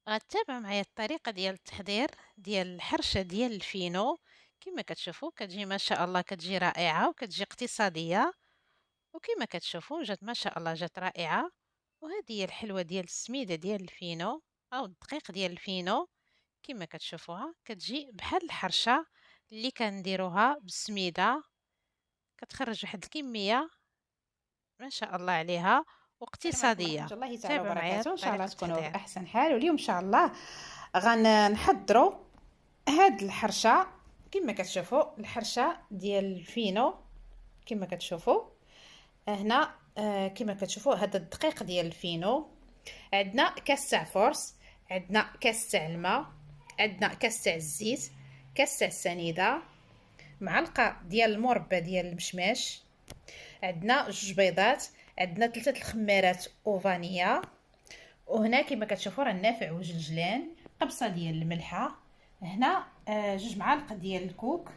غتابع معايا الطريقة ديال التحضير ديال الحرشة ديال الفينو. كما كتشوفوا كتجي ما شاء الله، كتجي رائعة وكتجي اقتصادية. وكما كتشوفوا جات ما شاء الله، جات رائعة. وهذه هي الحلوة ديال السميدة ديال الفينو أو الدقيق ديال الفينو. كما كتشوفوها كتجي بحال الحرشة اللي كنديروها بالسميدة. كتخرج واحد الكمية ما شاء الله عليها السلام عليكم ورحمة واقتصادية. الله تعالى تابعوا معايا وبركاته. ان شاء الله طريقة تكونوا التحضير. بأحسن حال. واليوم ان شاء الله غنحضروا هاد الحرشة. كما كتشوفوا الحرشة ديال الفينو. كما كتشوفوا هنا كما كتشوفوا هذا الدقيق ديال الفينو. عندنا كاس تاع فورس، عندنا كاس تاع الماء، عندنا كاس تاع الزيت، كاس تاع السنيده، معلقه ديال المربى ديال المشماش، عندنا جوج بيضات، عندنا 3 الخميرات وفانيا. وهنا كما كتشوفوا راه نافع وجلجلان، قبصه ديال الملحه، هنا جوج معالق ديال الكوك،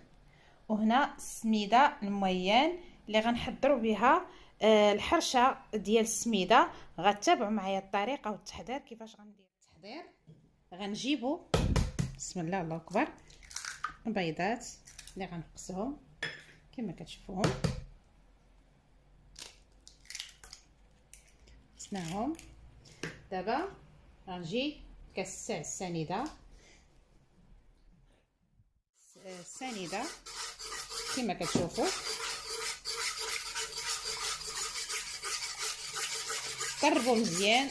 وهنا السميده المويان اللي غنحضروا بها الحرشه ديال السميده. غتابعوا معايا الطريقه والتحضير كيفاش غندير التحضير. غنجيبوا بسم الله الله اكبر بيضات اللي غنقصهم كما كتشوفوهم. قصناهم. دابا غنجي كاس تاع السنيده كما كتشوفوا. قربوا مزيان.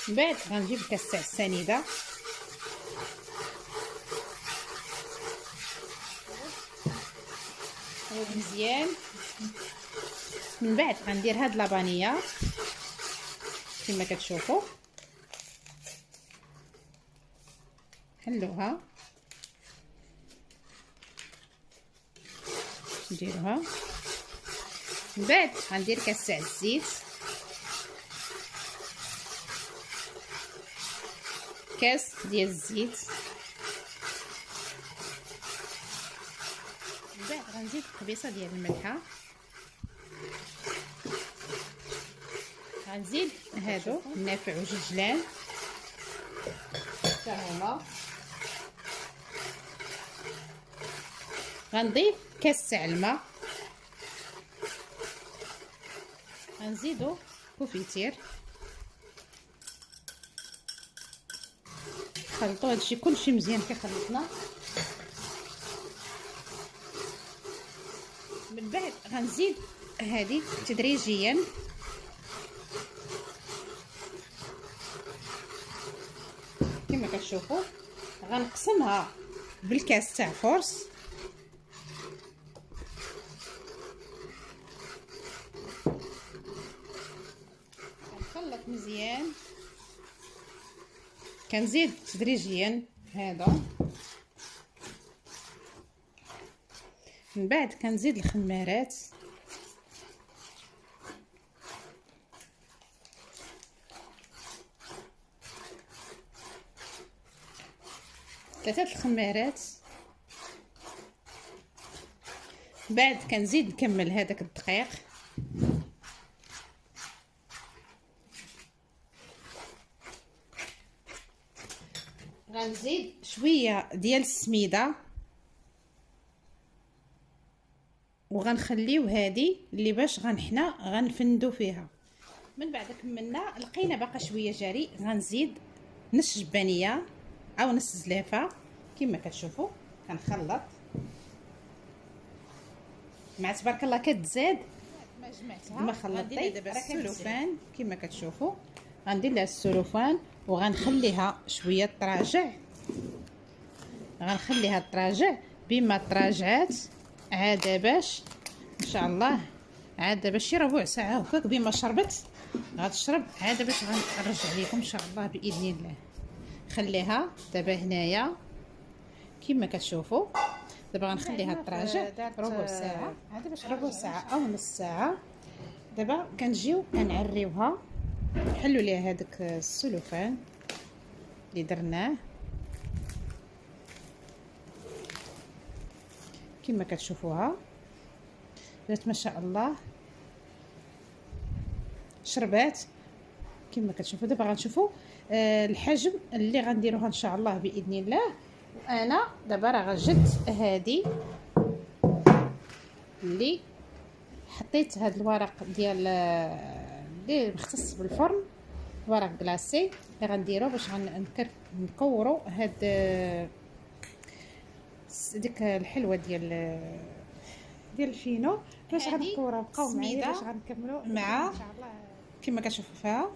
من بعد غنجيب كاس تاع السنيده مزيان. من بعد غندير هاد لابانيه كما كتشوفوا. حلوها نديروها. من بعد غندير كاس تاع الزيت، كاس ديال الزيت. من بعد غنزيد قبيصه ديال الملحه. غنزيد هادو النافع وجلجلان حتى هما. غنضيف كاس تاع الماء. غنزيدو كوفيتير. خلطوا هادشي كلشي مزيان كي خلطنا. من بعد غنزيد هذه تدريجيا كما كتشوفوا. غنقسمها بالكاس تاع فورس. غنخلط مزيان. كنزيد تدريجيا هذا. من بعد كنزيد الخمارات. ثلاثه الخمارات. بعد كنزيد نكمل هذاك الدقيق. غنزيد شويه ديال السميده وغنخليو هذه اللي باش حنا غنفندو فيها. من بعد كملنا لقينا باقا شويه جاري. غنزيد نص جبانيه او نص زلافه كما كتشوفوا. كنخلط مع تبارك الله كتزاد ما جمعتها ما خلطيت. دابا راه السلوفان كما كتشوفوا. غندير لها السلوفان وغنخليها شويه تراجع. غنخليها تراجع بما تراجعات عاد باش ان شاء الله عاد باش شي ربع ساعه هكاك بما شربت غتشرب عاد باش غنرجع لكم ان شاء الله باذن الله. خليها دابا هنايا كما كتشوفوا. دابا غنخليها تراجع ربع ساعه عاد باش ربع ساعه او نص ساعه. دابا كنجيو كنعريوها. نحلوا ليها هذاك السلوفان اللي درناه كما كتشوفوها. جات ما شاء الله شربات كما كتشوفوا. دابا غنشوفوا الحجم اللي غنديروها ان شاء الله باذن الله. وانا دابا راه غجبت هذه اللي حطيت هاد الورق ديال اللي مختص بالفرن، ورق كلاصي اللي غنديرو باش نكورو هاد ديك الحلوه ديال الفينو. باش غنكورها بقاو معايا باش غنكملوا مع كما كتشوفوا فيها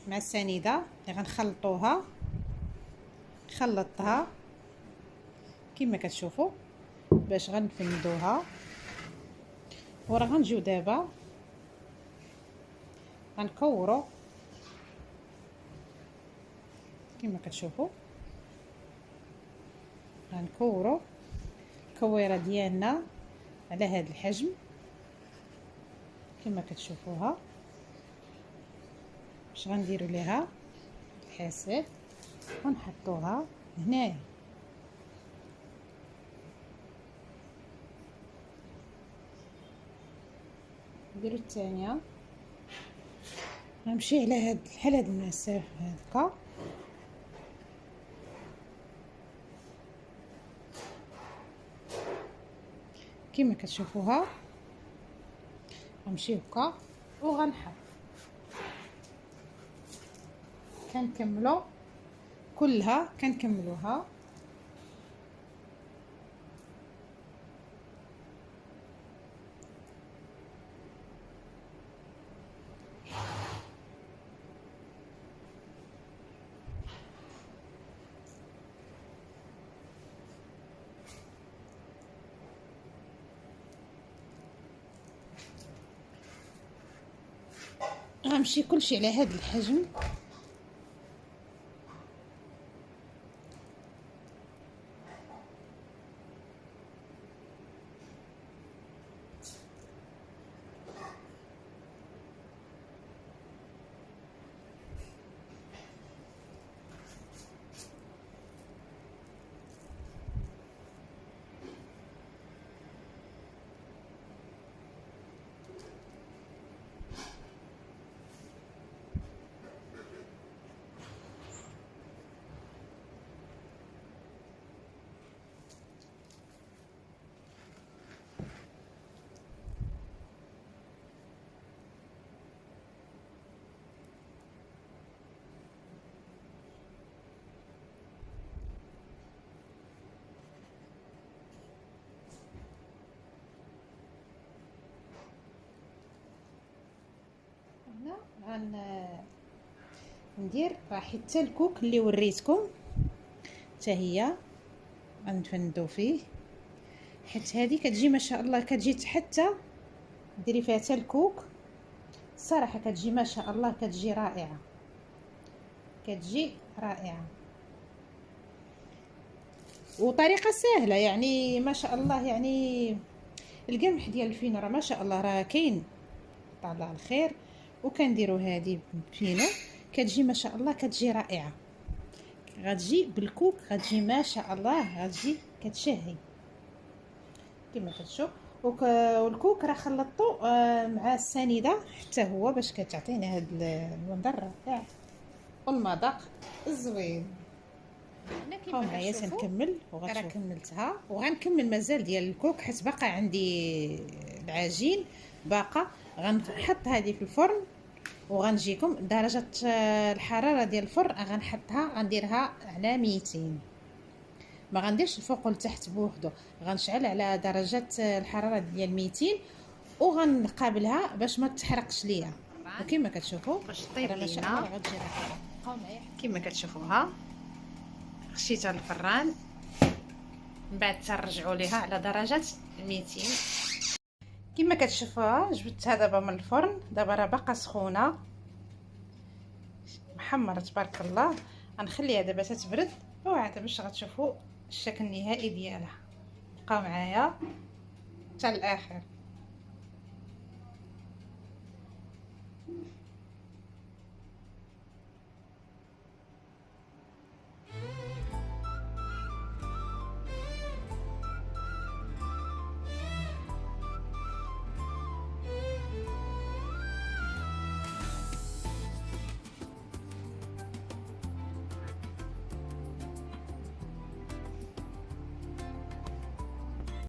مع السنيده اللي غنخلطوها. خلطتها كما كتشوفوا باش غنفندوها. وراه غنجيو دابا غنكورو كما كتشوفوا، غنكورو الكويره ديالنا على هذا الحجم كما كتشوفوها. باش غنديروا ليها الحساب ونحطوها هنايا. نديرو الثانيه، غنمشي على هاد بحال هاد المسافه هكا كما كتشوفوها. غنمشي هكا وغنحط كنكملو كلها كنكملوها. غنمشي كلشي على هذا الحجم. هنا غندير حتى الكوك اللي وريتكم حتى هي غنفندو فيه، حيت هذه كتجي ما شاء الله كتجي حتى ديري فيها حتى الكوك. الصراحه كتجي ما شاء الله كتجي رائعه، كتجي رائعه وطريقه سهله يعني ما شاء الله. يعني القمح ديال الفينو راه ما شاء الله راه كاين طالع الخير، وكنديروا هذه فينو كتجي ما شاء الله كتجي رائعه. غتجي بالكوك غتجي ما شاء الله غتجي كتشهي كما كتشوف. والكوك راه خلطته مع السنيده حتى هو باش كتعطينا هذا المنظر رائع والمذاق الزوين. ها معايا تنكمل راه كملتها وغنكمل مازال ديال الكوك حيت باقا عندي العجين باقا. غنحط هذه في الفرن وغنجيكم درجه الحراره ديال الفرن غنحطها غنديرها على 200. ما غنديرش الفوق والتحت بوحدو، غنشعل على درجه الحراره ديال 200 وغنقابلها باش ما تحرقش ليا. وكما كتشوفوا باش طيب لينا غتجي بقاو معايا كما كتشوفوها. خشيتها للفران من بعد ترجعوا ليها على درجه 200 كما كتشوفوها. جبدتها دابا من الفرن، دابا راه باقا سخونه محمره تبارك الله. غنخليها دابا تتبرد وعاد باش غتشوفوا الشكل النهائي ديالها. بقاو معايا حتى الاخر.